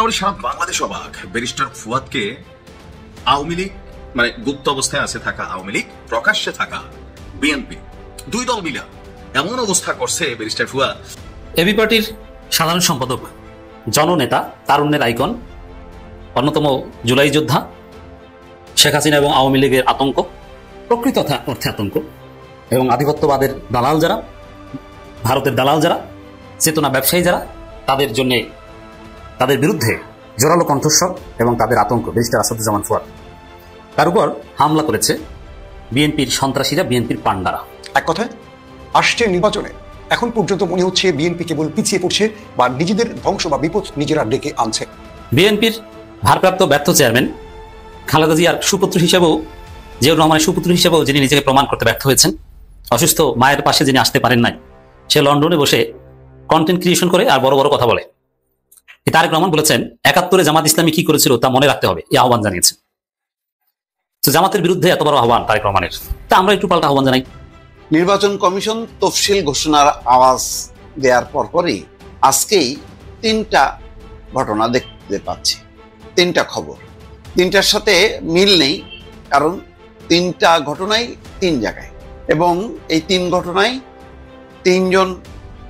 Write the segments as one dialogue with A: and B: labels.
A: মোটামুটি সারা বাংলাদেশ অবাক। ব্যারিস্টার ফুয়াদকে আওয়ামী লীগ মানে গুপ্ত অবস্থায় আছে থাকা আওয়ামী লীগ, প্রকাশ্যে থাকা বিএনপি, দুই দল মিলা এমন অবস্থা করছে ব্যারিস্টার ফুয়াদ।
B: এবি পার্টির সাধারণ সম্পাদক, জননেতা, তারুণ্যের আইকন, অন্যতম জুলাই যোদ্ধা, শেখ হাসিনা এবং আওয়ামী লীগের আতঙ্ক, প্রকৃত অর্থে আতঙ্ক, এবং আধিপত্যবাদের দালাল যারা, ভারতের দালাল যারা, চেতনা ব্যবসায়ী যারা, তাদের জন্য, তাদের বিরুদ্ধে জোরালো কণ্ঠস্বর এবং তাদের আতঙ্ক ব্যারিস্টার আসাদুজ্জামান ফুয়াদ। তার উপর হামলা করেছে বিএনপির সন্ত্রাসীরা, বিএনপির পান্ডারা।
C: এক কথায় আসছে নির্বাচনে এখন পর্যন্ত মনে হচ্ছে বিএনপি কেবল পিছিয়ে পড়ছে বা নিজেদের ধ্বংস বা বিপদ নিজেরা ডেকে আনছে।
B: বিএনপির ভারপ্রাপ্ত ব্যর্থ চেয়ারম্যান খালেদা জিয়ার সুপুত্র হিসেবেও, জিয়াউর রহমানের সুপুত্র হিসেবেও যিনি নিজেকে প্রমাণ করতে ব্যর্থ হয়েছেন, অসুস্থ মায়ের পাশে যিনি আসতে পারেন নাই, সে লন্ডনে বসে কন্টেন্ট ক্রিয়েশন করে আর বড় বড় কথা বলে। তারেক রহমান বলেছেন ৭১ জামাত ইসলামী কি করেছিল তা মনে রাখতে হবে, এই আহ্বান জানিয়েছেন। তো জামাতের বিরুদ্ধে এত বড় আহ্বান তারেক রহমানের, তা আমরা একটু পাল্টা আহ্বান জানাই।
D: নির্বাচন কমিশন তফসিল ঘোষণার আওয়াজ দেওয়ার পরপরই আজকেই ৩টা ঘটনা দেখতে পাচ্ছি, ৩টা খবর, ৩টার সাথে মিল নেই, কারণ ৩টা ঘটনাই ৩ জায়গায়, এবং এই ৩ ঘটনায় ৩জন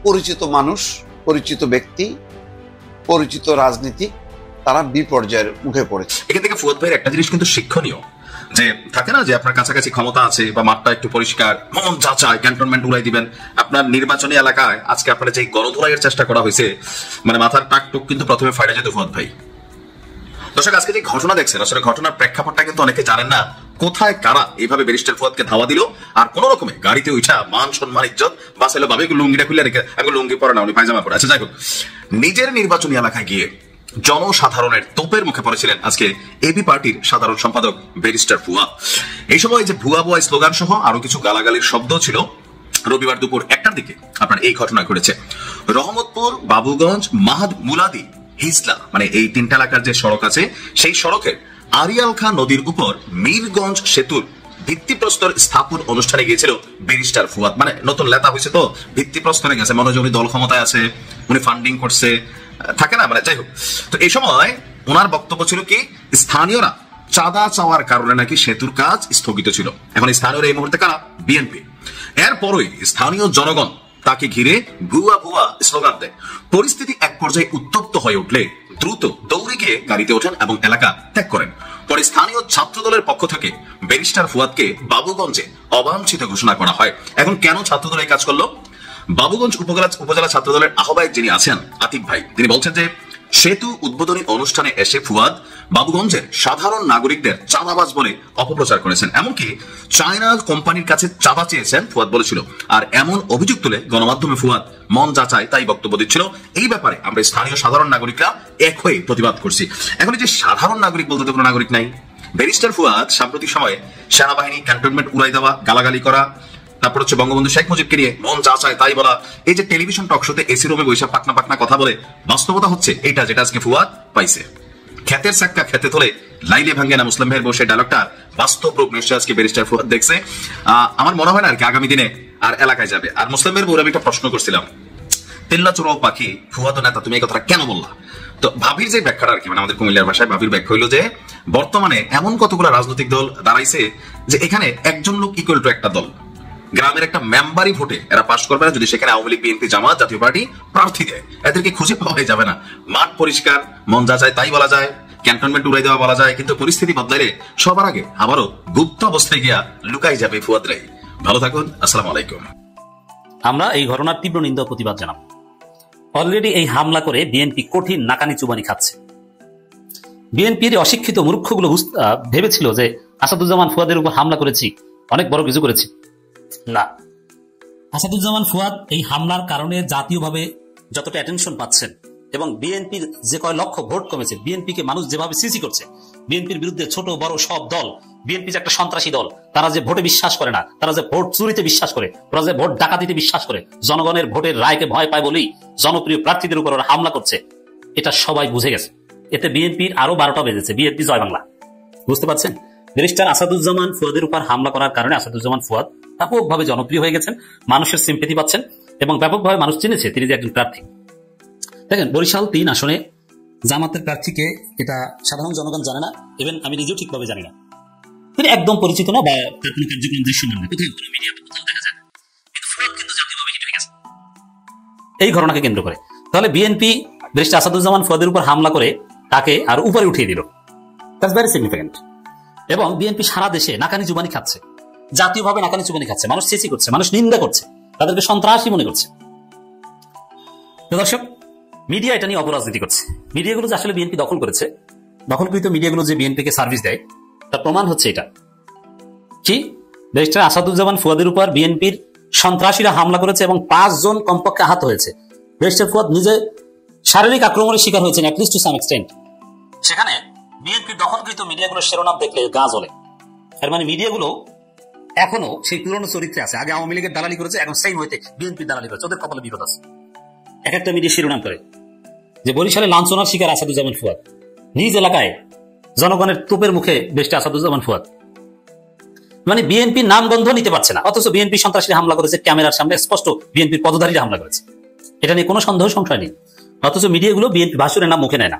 D: পরিচিত মানুষ, পরিচিত ব্যক্তি, পরিচিত রাজনীতিক, তারা বিপর্যয়ের মুখে পড়েছে।
A: এখান থেকে ফুয়াদ ভাইয়ের একটা জিনিস কিন্তু শিক্ষণীয়, যে থাকে না যে আপনার কাছাকাছি ক্ষমতা আছে বা মাঠটা একটু পরিষ্কার, মন যা চায় ক্যান্টনমেন্ট উড়াই দিবেন। আপনার নির্বাচনী এলাকায় আজকে আপনার যে গণধোলাইয়ের চেষ্টা করা হয়েছে, মানে মাথার টাকটুক কিন্তু প্রথমে ফাইটা যেত ফুয়াদ ভাই। দর্শক, আজকে যে ঘটনা দেখছেন, আসলে ঘটনার প্রেক্ষাপটটা কিন্তু অনেকে জানেন না, কোথায় কারা এইভাবে ব্যারিস্টার ফুয়াদকে ধাওয়া দিল, আর কোন রকমে গাড়িতে উঠা মান সম্মান ইজ্জত বাঁচাইলো ভাবে লুঙ্গিটা খুলে রেখে, এখন লুঙ্গি পরে না, উনি পায়জামা পরে। আচ্ছা, যাই হোক, নিজের নির্বাচনী এলাকায় গিয়ে জনসাধারণের তোপের মুখে পড়েছিলেন আজকে এবি পার্টির সাধারণ সম্পাদক ব্যারিস্টার ফুয়াদ। এই সময় যে ভুয়া ভুয়া স্লোগান সহ আরো কিছু গালাগালির শব্দ ছিল। রবিবার দুপুর 1টার দিকে আপনার এই ঘটনা ঘটেছে। রহমতপুর, বাবুগঞ্জ, মাহাদ মুলাদি, হিজলা, মানে এই 3টা এলাকার যে সড়ক আছে, সেই সড়কের আরিয়াল খাঁ নদীর উপর মীরগঞ্জ সেতুর ভিত্তিপ্রস্তর স্থাপন অনুষ্ঠানে গিয়েছিল ব্যারিস্টার ফুয়াদ। মানে নতুন লেতা হয়েছে তো ভিত্তিপ্রস্তরে গেছে, মনে হয় উনি দল ক্ষমতায় আছে, উনি ফান্ডিং করছে, থাকে না, মানে যাই হোক। তো এই সময় ওনার বক্তব্য ছিল কি, স্থানীয়রা চাঁদা চাওয়ার কারণে নাকি সেতুর কাজ স্থগিত ছিল। এখন স্থানীয়রা এই মুহূর্তে কারা? বিএনপি। এরপরই স্থানীয় জনগণ তাকে ঘিরে ভুয়া ভুয়া স্লোগান দেয়। পরিস্থিতি এক পর্যায়ে উত্তপ্ত হয়ে উঠলে দ্রুত দৌড়ে গিয়ে গাড়িতে ওঠেন এবং এলাকা ত্যাগ করেন। পরে স্থানীয় ছাত্র দলের পক্ষ থেকে ব্যারিস্টার ফুয়াদকে বাবুগঞ্জে অবাঞ্ছিত ঘোষণা করা হয়। এখন কেন ছাত্রদল এই কাজ করলো? বাবুগঞ্জ উপজেলা ছাত্র দলের আহ্বায়ক যিনি আছেন, আতিক ভাই, তিনি বলছেন যে সেতু উদ্বোধনী অনুষ্ঠানে এসে ফুয়াদ বাবুগঞ্জের সাধারণ নাগরিকদের চাঁদাবাজ বলে অপপ্রচার করেছেন, এমনকি চায়না কোম্পানির কাছে চাঁদা চেয়েছেন ফুয়াদ বলেছিল। আর এমন অভিযোগ তুলে গণমাধ্যমে ফুয়াদ মন যা চায় তাই বক্তব্য দিচ্ছিল। এই ব্যাপারে আমরা স্থানীয় সাধারণ নাগরিকরা এক হয়ে প্রতিবাদ করছি। এখন এই যে সাধারণ নাগরিক বলতে তো কোনো নাগরিক নাই। ব্যারিস্টার ফুয়াদ সাম্প্রতিক সময়ে সেনাবাহিনী ক্যান্টনমেন্ট উড়াই দেওয়া, গালাগালি করা, তারপর হচ্ছে বঙ্গবন্ধু শেখ মুজিবকে নিয়ে মন যা চায় তাই বলা, এই যে টেলিভিশন টক শোতে এসি রুমে বৈশা পাকনা পাকনা কথা বলে, বাস্তবতা হচ্ছে এইটা, যেটা আজকে ফুয়াদ পাইছে। ক্ষেতের সাক্কা খেতে তোলে, লাইলে ভাঙ্গে না মুসলিম ভাইয়ের বসে ডায়লগটা বাস্তব রূপ নিশ্চয় আজকে ব্যারিস্টার ফুয়াদ দেখছে। আমার মনে হয় না আর কি আগামী দিনে আর এলাকায় যাবে। আর মুসলিম ভাইয়ের বউর আমি একটা প্রশ্ন করছিলাম, তেল্লা চোরাও পাখি ফুয়াদ নেতা, তুমি এই কথাটা কেন বললা? তো ভাবির যে ব্যাখ্যাটা আর কি, মানে আমাদের কুমিল্লার ভাষায় ভাবির ব্যাখ্যা হইলো যে বর্তমানে এমন কতগুলো রাজনৈতিক দল দাঁড়াইছে যে এখানে একজন লোক ইকুয়াল টু একটা দল। গ্রামের একটা মেম্বারই ভোটে এরা পাস করবে না যদি সেখানে আওয়ামী লীগ, বিএনপি, জামাত, জাতীয় পার্টি প্রার্থী দেয়। এদেরকে খুঁজে পাওয়া যাবে না। মাঠ পরিষ্কার, মন যা চায় তাই বলা যায়, ক্যান্টনমেন্ট উড়াই দেওয়া বলা যায়, কিন্তু পরিস্থিতি বদলাইলে সবার আগে আবারও গুপ্ত অবস্থায় গিয়া লুকাই যাবে ফুয়াদ রাই। ভালো থাকুন, আসসালামু আলাইকুম।
B: আমরা এই ঘটনার তীব্র নিন্দা ও প্রতিবাদ জানাব। অলরেডি এই হামলা করে বিএনপি কঠিন নাকানি চুবানি খাচ্ছে। বিএনপির অশিক্ষিত মূর্খগুলো ভেবেছিল যে আসাদুজ্জামান ফুয়াদের উপর হামলা করেছি, অনেক বড় কিছু করেছি। না, আসাদুজ্জামান ফুয়াদ এই হামলার কারণে জাতীয়ভাবে যতটা অ্যাটেনশন পাচ্ছেন এবং বিএনপির যে কয় লক্ষ ভোট কমেছে, বিএনপিকে মানুষ যেভাবে সিসি করছে, বিএনপির বিরুদ্ধে ছোট বড় সব দল, বিএনপি যে একটা সন্ত্রাসী দল, তারা যে ভোটে বিশ্বাস করে না, তারা যে ভোট চুরিতে বিশ্বাস করে, তারা যে ভোট ডাকাতিতে বিশ্বাস করে, জনগণের ভোটের রায়কে ভয় পায় বলেই জনপ্রিয় প্রার্থীদের উপর হামলা করছে, এটা সবাই বুঝে গেছে। এতে বিএনপির আরো 12টা বেজেছে। বিএনপি জয় বাংলা, বুঝতে পারছেন? ব্যারিস্টার আসাদুজ্জামান ফুয়াদের উপর হামলা করার কারণে আসাদুজ্জামান ফুয়াদ ব্যাপকভাবে জনপ্রিয় হয়ে গেছেন, মানুষের সিম্পেথি পাচ্ছেন এবং ব্যাপকভাবে মানুষ চিনেছে তিনি যে একজন প্রার্থী। দেখেন, বরিশাল 3 আসনে জামাতের প্রার্থীকে, এটা সাধারণ জনগণ জানে না, ইভেন আমি নিজেও ঠিকভাবে জানি না। তিনি একদম পরিচিত না বা তার কোনো কার্যক্রম দৃশ্যমান না, কোথাও কোনো মিডিয়াতে কোথাও দেখা যায় না। কিন্তু ফুয়াদ কিন্তু জাতীয়ভাবে হিট হয়ে গেছে এই ঘটনাকে কেন্দ্র করে। তাহলে বিএনপি ব্যারিস্টার আসাদুজ্জামান ফুয়াদের উপর হামলা করে তাকে আর উপরে উঠিয়ে দিল। That's very significant. এবং বিএনপি সারা দেশে নাকানি জুবানি খাচ্ছে, জাতীয়ভাবে নাকানি জুবানি খাচ্ছে, মানুষ চেঁচি করছে, মানুষ নিন্দা করছে, তাদেরকে সন্ত্রাসী মনে করছে। দর্শক, মিডিয়া এটা নিয়ে অপরাজনীতি করছে। মিডিয়াগুলো যে আসলে বিএনপি দখল করেছে, দখলকৃত মিডিয়াগুলো যে বিএনপিকে সার্ভিস দেয়, তার প্রমাণ হচ্ছে এটা কি, ব্যারিস্টার আসাদুজ্জামান ফুয়াদের উপর বিএনপির সন্ত্রাসীরা হামলা করেছে এবং 5 জন কমপক্ষে আহত হয়েছে। ব্যারিস্টার ফুয়াদ নিজে শারীরিক আক্রমণের শিকার হয়েছেন অ্যাটলিস্ট টু সাম এক্সটেন্ট। সেখানে বিএনপির দখলকৃত মিডিয়াগুলোর শিরোনাম দেখলে গা জ্বলে। এর মানে মিডিয়াগুলো এখনো সেই পুরনো চরিত্রে আছে। আগে আওয়ামী লীগের দালালি করেছে, এখন সেই হইতে বিএনপির দালালি করেছে, ওদের কপালে বিপদ আছে। এক একটা মিডিয়া শিরোনাম করে যে বরিশালে লাঞ্ছনার শিকার আসাদুজ্জামান ফুয়াদ, নিজ এলাকায় জনগণের তোপের মুখে ব্যারিস্টার আসাদুজ্জামান ফুয়াদ। মানে বিএনপি নাম গন্ধ নিতে পারছে না, অথচ বিএনপি সন্ত্রাসীরা হামলা করেছে, ক্যামেরার সামনে স্পষ্ট বিএনপির পদধারীরা হামলা করেছে, এটা নিয়ে কোনো সন্দেহ সংশয় নেই। অথচ মিডিয়াগুলো বিএনপি ভাসুরের নাম মুখে নেয় না।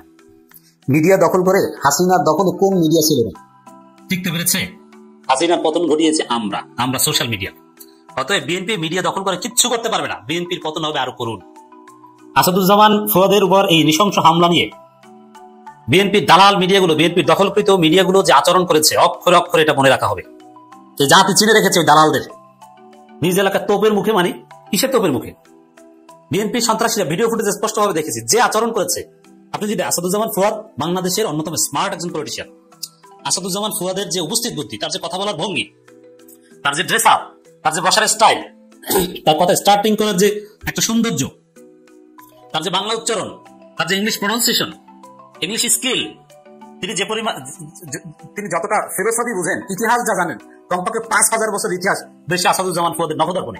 B: মিডিয়া দখল করে হাসিনার দখল কোন মিডিয়া ছিল না, টিকতে পেরেছে? হাসিনার পতন ঘটিয়েছে আমরা সোশ্যাল মিডিয়া। অতএব বিএনপি মিডিয়া দখল করে কিচ্ছু করতে পারবে না, বিএনপির পতন হবে আরো করুন। আসাদুজ্জামান ফুয়াদের উপর এই নৃশংস হামলা নিয়ে বিএনপির দালাল মিডিয়াগুলো, বিএনপির দখলকৃত মিডিয়াগুলো যে আচরণ করেছে, অক্ষরে অক্ষরে এটা মনে রাখা হবে। জাতি চিনে রেখেছে ওই দালালদের। নিজ এলাকার তোপের মুখে, মানে কিসের তোপের মুখে? বিএনপি সন্ত্রাসীরা ভিডিও ফুটেজে স্পষ্টভাবে দেখেছি যে আচরণ করেছে। আপনি যদি আসাদুজ্জামান ফুয়াদ বাংলাদেশের অন্যতম স্মার্ট একজন পলিটিশিয়ান, আসাদুজ্জামান ফুয়াদের যে উপস্থিত বুদ্ধি, তার যে কথা বলার ভঙ্গি, তার যে ড্রেস আপ, তার যে বসার স্টাইল, তার কথা স্টার্টিং করার যে একটা সৌন্দর্য, তার যে বাংলা উচ্চারণ, তার যে ইংলিশ প্রনাউন্সিয়েশন, ইংলিশ স্কিল, তিনি যতটা ফিলোসফি বুঝেন, ইতিহাস যা জানেন, কমপক্ষে 5000 বছর ইতিহাস বেশি আসাদুজ্জামান ফুয়াদের নখদর্পণে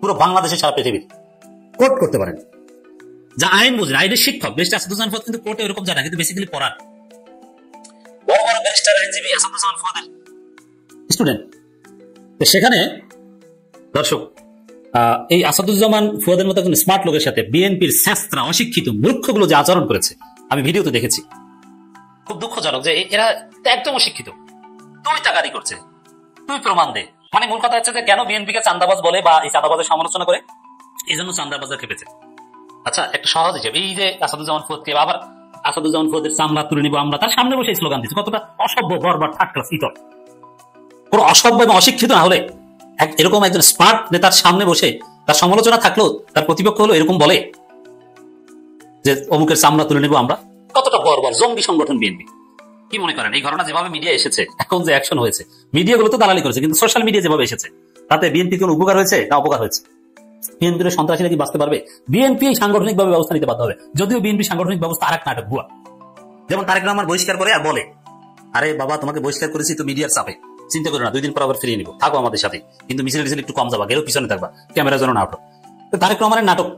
B: পুরো বাংলাদেশে সারা পৃথিবীর কোট করতে পারেন। যা আইন বুঝেন, আইনের শিক্ষক ব্যারিস্টার আসাদুজ্জামান ফুয়াদ কিন্তু কোর্টে এরকম জানা, কিন্তু বেসিক্যালি পড়ান। বড় বড় ব্যারিস্টার আইনজীবী আসাদুজ্জামান ফুয়াদের স্টুডেন্ট। তো সেখানে দর্শক, এই আসাদুজ্জামান ফুয়াদের মতো একজন স্মার্ট লোকের সাথে বিএনপির শাস্ত্রা অশিক্ষিত মূর্খগুলো যে আচরণ করেছে, আমি ভিডিওতে দেখেছি। খুব দুঃখজনক যে এরা একদম অশিক্ষিত। তুই টাকারি করছে, তুই প্রমাণ দে। মানে মূল কথা হচ্ছে যে কেন বিএনপিকে চান্দাবাজ বলে বা এই চাঁদাবাজের সমালোচনা করে, এই জন্য চান্দাবাজার খেপেছে। আচ্ছা, একটা সহজ হিসেবে, এই যে আসাদুজ্জামান ফুয়াদকে আবার আসাদুজ্জামান ফুয়াদের চামড়া তুলে নিবো আমরা, তার সামনে বসে স্লোগান দিচ্ছে, কতটা অসভ্য, বর্বর, থার্ড ক্লাস, ইতর। পুরো অসভ্য এবং অশিক্ষিত না হলে এরকম একজন স্মার্ট নেতার সামনে বসে তার সমালোচনা থাকলেও তার প্রতিপক্ষ হলো এরকম বলে যে অমুকের চামড়া তুলে নেবো আমরা, কতটা বর্বর জঙ্গি সংগঠন বিএনপি। কি মনে করেন এই ঘটনা যেভাবে মিডিয়া এসেছে, এখন যে অ্যাকশন হয়েছে, মিডিয়াগুলো তো দালালি করেছে, কিন্তু সোশ্যাল মিডিয়া যেভাবে এসেছে তাতে বিএনপি কোনো উপকার হয়েছে না অপকার হয়েছে? বিএনপির সন্ত্রাসীরা কি বাঁচতে পারবে? বিএনপি সাংগঠনিক ভাবে ব্যবস্থা নিতে বাধ্য হবে, যদিও বিএনপি সাংগঠনিক ব্যবস্থা আরেক নাটক, ভুয়া। যেমন তারেক রহমান বহিষ্কার করে আর বলে, আরে বাবা তোমাকে বহিষ্কার করেছি তো মিডিয়ার চাপে, চিন্তা করো না, 2 দিন পর আবার ফিরিয়ে নিবো, থাকো আমাদের সাথে, কিন্তু মিছিল একটু কম যাবা, গেলেও পিছনে থাকবা, ক্যামেরা যেন না ওঠো। তারেক রহমানের নাটক।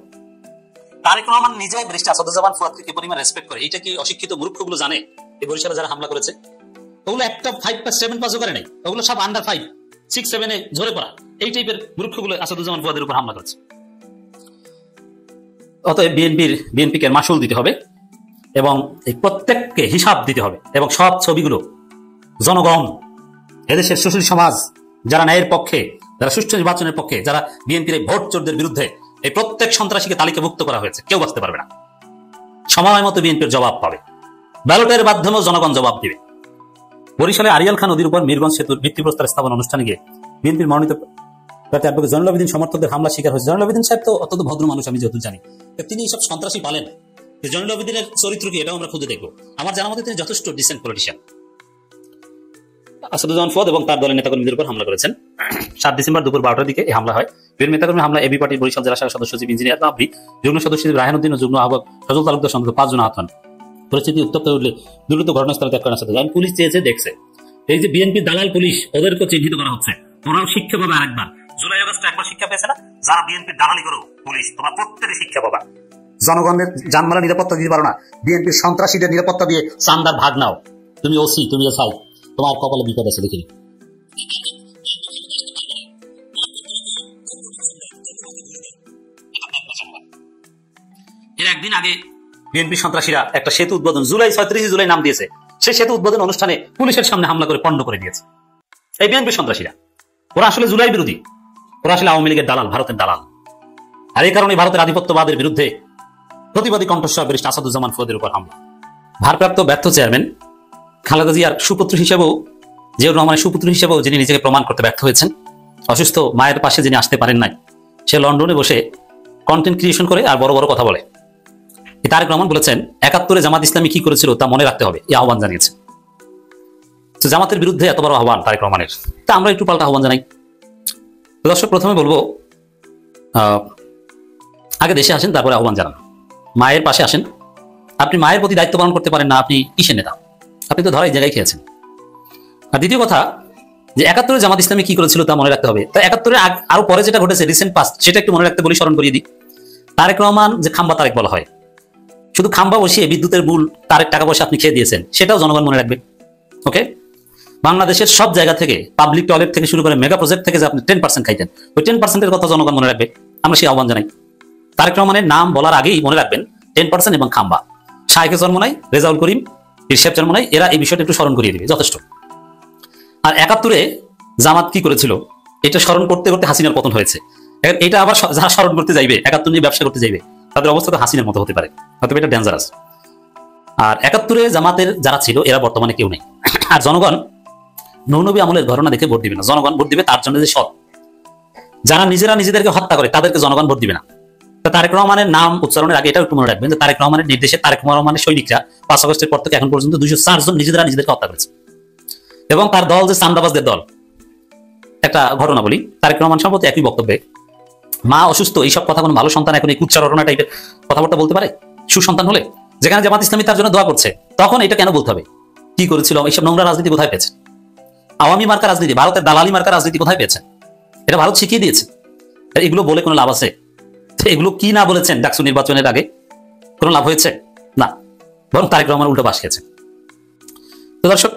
B: তারেক রহমান নিজে ব্যারিস্টার আসাদুজ্জামান ফুয়াদকে কি পরিমাণ রেসপেক্ট করে, এটা কি অশিক্ষিত মূর্খগুলো জানে? এই বরিশালে যারা হামলা করেছে ওগুলো একটা 5 পাস 7 পাসও করে নাই, ওগুলো সব আন্ডার 5 6 7 এ ঝরে পড়া, এই টাইপের মূর্খগুলো আসাদুজ্জামান ফুয়াদের উপর হামলা করেছে। অতএব বিএনপিকে মাসুল দিতে হবে এবং এই প্রত্যেককে হিসাব দিতে হবে, এবং সব ছবিগুলো জনগণ, এদেশের সুশীল সমাজ, যারা ন্যায়ের পক্ষে, যারা সুষ্ঠু নির্বাচনের পক্ষে, যারা বিএনপির ভোট চোরদের বিরুদ্ধে, এই প্রত্যেক সন্ত্রাসীকে তালিকাভুক্ত করা হয়েছে, কেউ বাঁচতে পারবে না। সময় মতো বিএনপির জবাব পাবে, ব্যালটের মাধ্যমেও জনগণ জবাব দিবে। বরিশালে আরিয়াল খান নদীর উপর মিরগঞ্জ সেতুর ভিত্তিপ্রস্তর স্থাপন অনুষ্ঠানে গিয়ে বিএনপির মনোনীত প্রার্থী অ্যাডভোকেট জয়নুল আবেদিন সমর্থকদের হামলা শিকার হয়েছে। জয়নুল আবেদিন সাহেব তো অত্যন্ত ভদ্র মানুষ, আমি যতদূর জানি, তিনি এইসব সন্ত্রাসী পালেন। জয়নুল আবেদিনের চরিত্র কি, এটাও আমরা খুঁজে দেখবো। আমার জানা মতে তিনি যথেষ্ট ডিসেন্ট পলিটিশিয়ান। আসাদুজ্জামান ফুয়াদ এবং তার দলের নেতাকর্মীদের উপর হামলা করেছেন। 7 ডিসেম্বর দুপুর 12টার দিকে এই হামলা হয়। বীর নেতাকর্মী হামলা এবি পার্টির বরিশাল জেলা শাখার সদস্য সচিব ইঞ্জিনিয়ার নাবরি, যুগ্ম সদস্য রায়হানুদ্দিন ও যুগ্ম আহ্বায়ক সজল তালুকদার সহ 5 জন আহত হন। পরিস্থিতি উত্তপ্ত উঠলে দ্রুত ঘটনাস্থলে ত্যাগ করেন আসাদুজ্জামান। পুলিশ চেয়েছে, দেখছে। এই যে বিএনপি দালাল পুলিশ, ওদেরকে চিহ্নিত করা হচ্ছে, ওরাও শিক্ষা পাবে আরেকবার। জুলাই আগস্টে একবার শিক্ষা পেয়েছে না, যারা বিএনপি দালালি করো পুলিশ, তোমার প্রত্যেকের শিক্ষা পাবা। জনগণের জানমালের নিরাপত্তা দিতে পারো না, বিএনপির সন্ত্রাসীদের নিরাপত্তা দিয়ে চান্দার ভাগ নাও। তুমি ওসি, তুমি এসআই, তোমার কপালে বিপদ আছে, দেখিনি। এর একদিন আগে বিএনপি সন্ত্রাসীরা একটা সেতু উদ্বোধন জুলাই 36 জুলাই নাম দিয়েছে, সেই সেতু উদ্বোধন অনুষ্ঠানে পুলিশের সামনে হামলা করে পণ্ড করে দিয়েছে। এই বিএনপি সন্ত্রাসীরা, ওরা আসলে জুলাই বিরোধী, ওরা আসলে আওয়ামী লীগের দালাল, ভারতের দালাল। আর এই কারণে ভারতের আধিপত্যবাদের বিরুদ্ধে প্রতিবাদী কণ্ঠস্বর ব্যারিস্টার আসাদুজ্জামান ফুয়াদের উপর হামলা। ভারপ্রাপ্ত ব্যর্থ চেয়ারম্যান খালেদা জিয়ার সুপুত্র হিসেবেও, জিয়াউর রহমানের সুপুত্র হিসেবেও যিনি নিজেকে প্রমাণ করতে ব্যর্থ হয়েছেন, অসুস্থ মায়ের পাশে যিনি আসতে পারেন নাই, সে লন্ডনে বসে কন্টেন্ট ক্রিয়েশন করে আর বড় বড় কথা বলে। তারেক রহমান বলেছেন 71-এ জামাত ইসলামী কি করেছিল তা মনে রাখতে হবে, এই আহ্বান জানিয়েছে। তো জামাতের বিরুদ্ধে এত বড় আহ্বান তারেক রহমানের, তা আমরা একটু পাল্টা আহ্বান জানাই। দর্শক, প্রথমে বলবো আগে দেশে আসেন, তারপরে আহ্বান জানান। মায়ের পাশে আসেন। আপনি মায়ের প্রতি দায়িত্ব পালন করতে পারেন না, আপনি কিসের নেতা? আপনি তো ধরাই জায়গায় খেয়েছেন। আর দ্বিতীয় কথা, যে 71-এ জামাত ইসলামী কি করেছিল তা মনে রাখতে হবে। তো 71-এর আরো পরে যেটা ঘটেছে রিসেন্ট পাস্ট, সেটা একটু মনে রাখতে বলি, স্মরণ করিয়ে দিই। তারেক রহমান যে খাম্বা তারেক বলা হয়, শুধু খাম্বা বসিয়ে বিদ্যুতের মূল তারেক টাকা পয়সা আপনি খেয়ে দিয়েছেন, সেটাও জনগণ মনে রাখবে। ওকে, বাংলাদেশের সব জায়গা থেকে, পাবলিক টয়লেট থেকে শুরু করে মেগা প্রজেক্ট থেকে যে আপনি 10% খাইতেন, ওই 10%-এর কথা জনগণ মনে রাখবে। আমরা সেই আহ্বান জানাই। তারেক রহমানের নাম বলার আগেই মনে রাখবেন 10% এবং খাম্বা। শায়েখের জন্ম নাই, রেজাউল করিম, ইরশাদ জন্ম নাই, এরা এই বিষয়টা একটু স্মরণ করিয়ে দিবে, যথেষ্ট। আর 71-এ জামাত কি করেছিল এটা স্মরণ করতে করতে হাসিনার পতন হয়েছে। এটা আবার যারা স্মরণ করতে যাইবে, 71 নিয়ে ব্যবসা করতে যাইবে, তাদের অবস্থা তো হাসিনার মতো হতে পারে, হয়তো এটা ডেঞ্জারাস। আর 71-এ জামাতের যারা ছিল এরা বর্তমানে কেউ নেই। আর জনগণ নৌনবী আমলের ঘটনা দেখে ভোট দিবে না, জনগণ ভোট দিবে তার জন্য যে সৎ, যারা নিজেরা নিজেদেরকে হত্যা করে তাদেরকে জনগণ ভোট দিবে না। তো তারেক রহমানের নাম উচ্চারণের আগে এটাও একটু মনে রাখবেন যে তারেক রহমানের নির্দেশে তারেক রহমানের সৈনিকরা 5 আগস্টের পর থেকে এখন পর্যন্ত 204 জন নিজেরা নিজেদেরকে হত্যা করেছে। এবং তার দল যে চান্দাবাজদের দল, একটা ঘটনা বলি, তারেক রহমান সম্পর্কে একই বক্তব্যে, মা অসুস্থ, এইসব কথা কোনো ভালো সন্তান এখন এই উচ্চারণা টাইপের কথাবার্তা বলতে পারে? সুসন্তান হলে, যেখানে জামাত ইসলামী তার জন্য দোয়া করছে, তখন এটা কেন বলতে হবে? কি করেছিল? এইসব নোংরা রাজনীতি কোথায় পেয়েছে? আওয়ামী মার্কা রাজনীতি, ভারতের দালালি মার্কা রাজনীতি কোথায় পেয়েছেন? এটা ভারত শিখিয়ে দিয়েছে। এগুলো বলে কোনো লাভ আছে? এগুলো কি না বলেছেন ডাকসু নির্বাচনের আগে, কোনো লাভ হয়েছে? না, বরং তারেক রহমান উল্টো বাস খেয়েছে। তো দর্শক,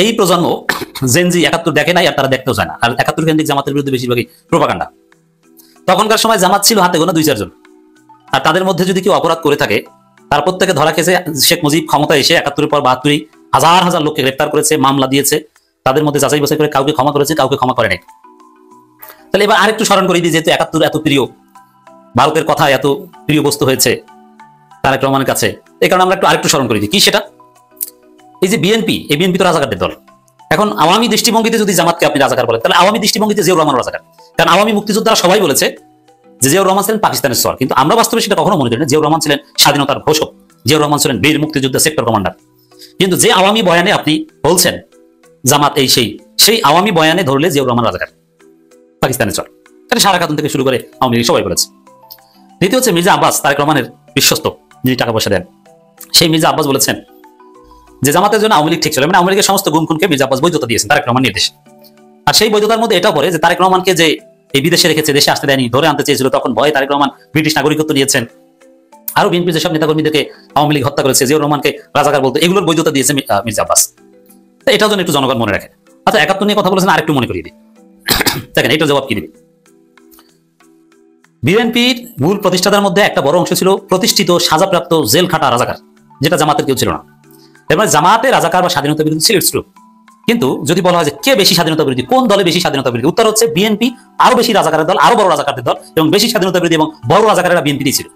B: এই প্রজন্ম জেনজি 71 দেখে নাই, আর তারা দেখতেও যায় না। আর 71 কেন্দ্রিক জামাতের বিরুদ্ধে বেশিরভাগই প্রোপাগান্ডা। তখনকার সময় জামাত ছিল হাতে গোনা 2-4 জন, আর তাদের মধ্যে যদি কেউ অপরাধ করে থাকে, তার প্রত্যেকে ধরা খেয়েছে। শেখ মুজিব ক্ষমতা এসে 71-এর পর 72 হাজার হাজার লোককে গ্রেফতার করেছে, মামলা দিয়েছে, তাদের মধ্যে যাচাই বাছাই করে কাউকে ক্ষমা করেছে, কাউকে ক্ষমা করে নাই। তাহলে এবার আরেকটু স্মরণ করে দিই, যেহেতু 71 এত প্রিয়, ভারতের কথা এত প্রিয় বস্তু হয়েছে তারেক রহমানের কাছে, এই কারণে আমরা একটু আরেকটু স্মরণ করে দিই। কি সেটা? এই যে বিএনপি, এই বিএনপি তো রাজাকারদের দল। এখন আওয়ামী দৃষ্টিভঙ্গিতে যদি জামাতকে আপনি রাজাকার বলেন, তাহলে আওয়ামী দৃষ্টিভঙ্গিতে জিয়াউর রহমান রাজাকার। কারণ আওয়ামী মুক্তিযোদ্ধারা সবাই বলেছে যে জিয়াউর রহমান ছিলেন পাকিস্তানের সর, কিন্তু আমরা বাস্তবে সেটা কখনো মনে করি না। জিয়াউর রহমান ছিলেন স্বাধীনতার ঘোষক, জিয়াউর রহমান ছিলেন বীর মুক্তিযোদ্ধা, সেক্টর কমান্ডার। কিন্তু যে আওয়ামী বয়ানে আপনি বলছেন জামাত এই সেই আওয়ামী বয়ানে ধরলে জিয়াউর রহমান রাজাকার, পাকিস্তানের চর। এটা সারা খাতুন থেকে শুরু করে আওয়ামী লীগ সবাই বলেছে। দ্বিতীয় হচ্ছে মির্জা আব্বাস, তারেক রহমানের বিশ্বস্ত, যিনি টাকা পয়সা দেন, সেই মির্জা আব্বাস বলেছেন যে জামাতের জন্য আওয়ামী লীগ ঠিক ছিল। মানে আওয়ামী লীগের সমস্ত গুমখুনকে মির্জা আব্বাস বৈধতা দিয়েছেন তারেক রহমান নির্দেশ। আর সেই বৈধতার মধ্যে এটাও পড়ে যে তারেক রহমানকে যে এই বিদেশে রেখেছে, দেশে আসতে দেয়নি, ধরে আনতে চেয়েছিল, তখন ভয়ে তারেক রহমান ব্রিটিশ নাগরিকত্ব নিয়েছেন। আরো বিএনপির যেসব নেতাকর্মীদেরকে আওয়ামী লীগ হত্যা করেছে, জিয়াউর রহমানকে রাজাকার বলতো, এগুলোর বৈধতা দিয়েছে মির্জা আব্বাস। এটাও যেন একটু জনগণ মনে রাখে। আচ্ছা, 71 নিয়ে কথা বলেছেন, আরেকটু মনে করিয়ে দিই। দেখেন এটার জবাব কি দিবে। বিএনপির মূল প্রতিষ্ঠাতার মধ্যে একটা বড় অংশ ছিল প্রতিষ্ঠিত সাজাপ্রাপ্ত জেল খাটা রাজাকার, যেটা জামাতের কেউ ছিল না। এর মানে জামাতে রাজাকার বা স্বাধীনতা বিরোধী ছিল, ইটস ট্রু। কিন্তু যদি বলা হয় যে কে বেশি স্বাধীনতা বিরোধী, কোন দলে বেশি স্বাধীনতা বিরোধী, উত্তর হচ্ছে বিএনপি আরো বেশি রাজাকারের দল, আরো বড় রাজাকারের দল, এবং বেশি স্বাধীনতা বিরোধী এবং বড় রাজাকারেরা বিএনপিতেই ছিল।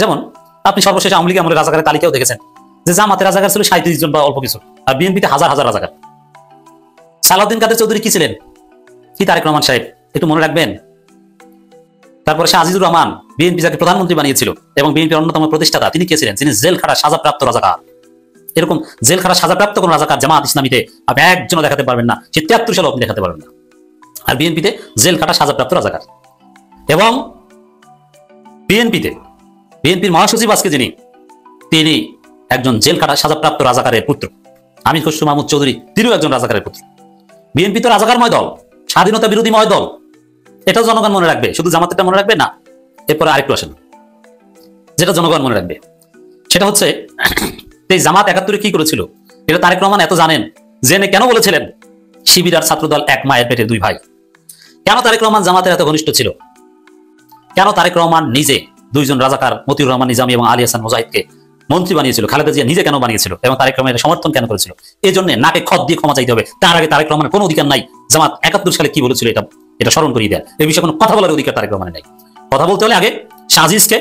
B: যেমন আপনি সর্বশেষ আওয়ামী লীগ আমলের রাজাকারের তালিকাও দেখেছেন যে জামাতের রাজাকার ছিল 37 জন বা অল্প কিছু, আর বিএনপিতে হাজার হাজার রাজাকার। সালাউদ্দিন কাদের চৌধুরী কি ছিলেন? কি তারেক রহমান সাহেব, একটু মনে রাখবেন। তারপরে শাহ আজিজুর রহমান, বিএনপি যাকে প্রধানমন্ত্রী বানিয়েছিল এবং বিএনপির অন্যতম প্রতিষ্ঠাতা, তিনি কে ছিলেন? তিনি জেল খাটা সাজাপ্রাপ্ত রাজাকার। এরকম জেল খাটা সাজাপ্রাপ্ত কোন রাজাকার জামাত ইসলামীতে আপনি একজনও দেখাতে পারবেন না, সে 73 সালে আপনি দেখাতে পারবেন না। আর বিএনপিতে জেল খাটা সাজাপ্রাপ্ত রাজাকার। এবং বিএনপির মহাসচিব আজকে যিনি, তিনি একজন জেল খাটা সাজাপ্রাপ্ত রাজাকারের পুত্র, আমির খসরু মাহমুদ চৌধুরী, তিনিও একজন রাজাকারের পুত্র। বিএনপি তো রাজাকারময় দল, স্বাধীনতা বিরোধীময় দল, এটাও জনগণ মনে রাখবে। শুধু জামাতেরটা মনে রাখবে না, এরপরে আরেকটু আসেন যেটা জনগণ মনে রাখবে, সেটা হচ্ছে এই জামাত 71 কি করেছিল এটা তারেক রহমান এত জানেন, জেনে কেন বলেছিলেন শিবির আর ছাত্রদল এক মায়ের পেটে দুই ভাই? কেন তারেক রহমান জামাতের এত ঘনিষ্ঠ ছিল? কেন তারেক রহমান নিজে দুইজন রাজাকার মতিউর রহমান নিজামী এবং আলী হাসান মুজাহিদকে মন্ত্রী বানিয়েছিল, খালেদা জিয়া নিজে কেন বানিয়েছিল এবং তারেক রহমানের সমর্থন কেন করেছিল, এই জন্য নাকে খত দিয়ে ক্ষমা চাইতে হবে। তার আগে তারেক রহমানের কোনো অধিকার নাই জামাত 71 সালে কি বলেছিল এটা স্মরণ করিয়ে দেয়। এই বিষয়ে কোনো কথা বলার অধিকার তারেক রহমানের নাই। কথা বলতে হলে আগে শাহজিজকে,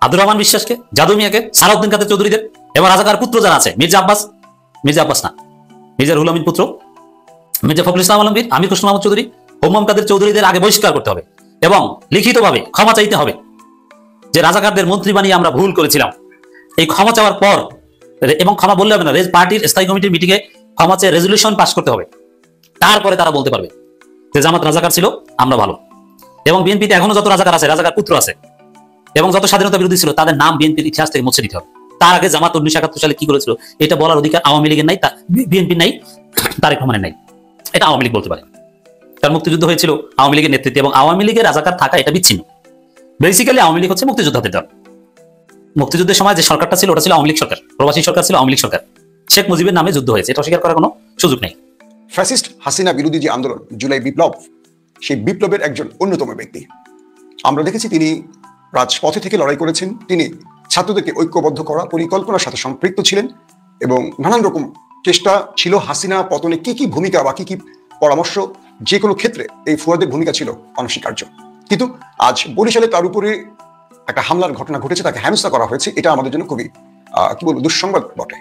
B: আব্দুর রহমান বিশ্বাসকে, জাদু মিয়াকে, সালাউদ্দিন কাদের চৌধুরীদের এবং রাজাকার পুত্র যারা আছে, মির্জা আব্বাস না, মির্জা রুহুল আমিন পুত্র, মির্জা ফখরুল ইসলাম আলমগীর, আমির হোসেন মাহমুদ চৌধুরী, হোম্মাম কাদের চৌধুরীদের আগে বহিষ্কার করতে হবে এবং লিখিতভাবে ক্ষমা চাইতে হবে যে রাজাকারদের মন্ত্রী বানিয়ে আমরা ভুল করেছিলাম। এই ক্ষমা চাওয়ার পর, এবং ক্ষমা বললে হবে না, পার্টির স্থায়ী কমিটির মিটিংয়ে ক্ষমা চেয়ে রেজলিউশন পাস করতে হবে। তারপরে তারা বলতে পারবে যে জামাত রাজাকার ছিল, আমরা ভালো। এবং বিএনপিতে এখনো যত রাজাকার আছে, রাজাকার পুত্র আছে এবং যত স্বাধীনতা বিরোধী ছিল, তাদের নাম বিএনপির ইতিহাস থেকে মুছে দিতে হবে। তার আগে জামাত 1971 সালে কি করেছিল এটা বলার অধিকার আওয়ামী লীগের নাই, বিএনপির নাই, তারেক রহমানের নাই। এটা আওয়ামী লীগ বলতে পারে, কারণ মুক্তিযুদ্ধ হয়েছিল আওয়ামী লীগের নেতৃত্বে এবং আওয়ামী লীগের রাজাকার থাকা এটা বিচ্ছিন্ন। বেসিক্যালি আওয়ামী লীগ হচ্ছে মুক্তিযোদ্ধাদের দল। মুক্তিযুদ্ধের সময় যে সরকারটা ছিল ওটা ছিল আওয়ামী লীগ সরকার, প্রবাসী সরকার ছিল আওয়ামী লীগ সরকার। শেখ মুজিবের নামে যুদ্ধ হয়েছে, এটা অস্বীকার করার কোনো সুযোগ নেই।
C: ফ্যাসিস্ট হাসিনা বিরোধী যে আন্দোলন, জুলাই বিপ্লব, সেই বিপ্লবের একজন অন্যতম ব্যক্তি আমরা দেখেছি। তিনি রাজপথে থেকে লড়াই করেছেন, তিনি ছাত্রদেরকে ঐক্যবদ্ধ করা পরিকল্পনার সাথে সম্পৃক্ত ছিলেন এবং নানান রকম চেষ্টা ছিল হাসিনা পতনে কি কি ভূমিকা বা কি কি পরামর্শ, যে কোনো ক্ষেত্রে এই ফুয়াদের ভূমিকা ছিল অনস্বীকার্য। কিন্তু আজ বরিশালে তার উপরে একটা হামলার ঘটনা ঘটেছে, তাকে হেনস্থা করা হয়েছে। এটা আমাদের জন্য খুবই কি বলবো দুঃসংবাদ বটে।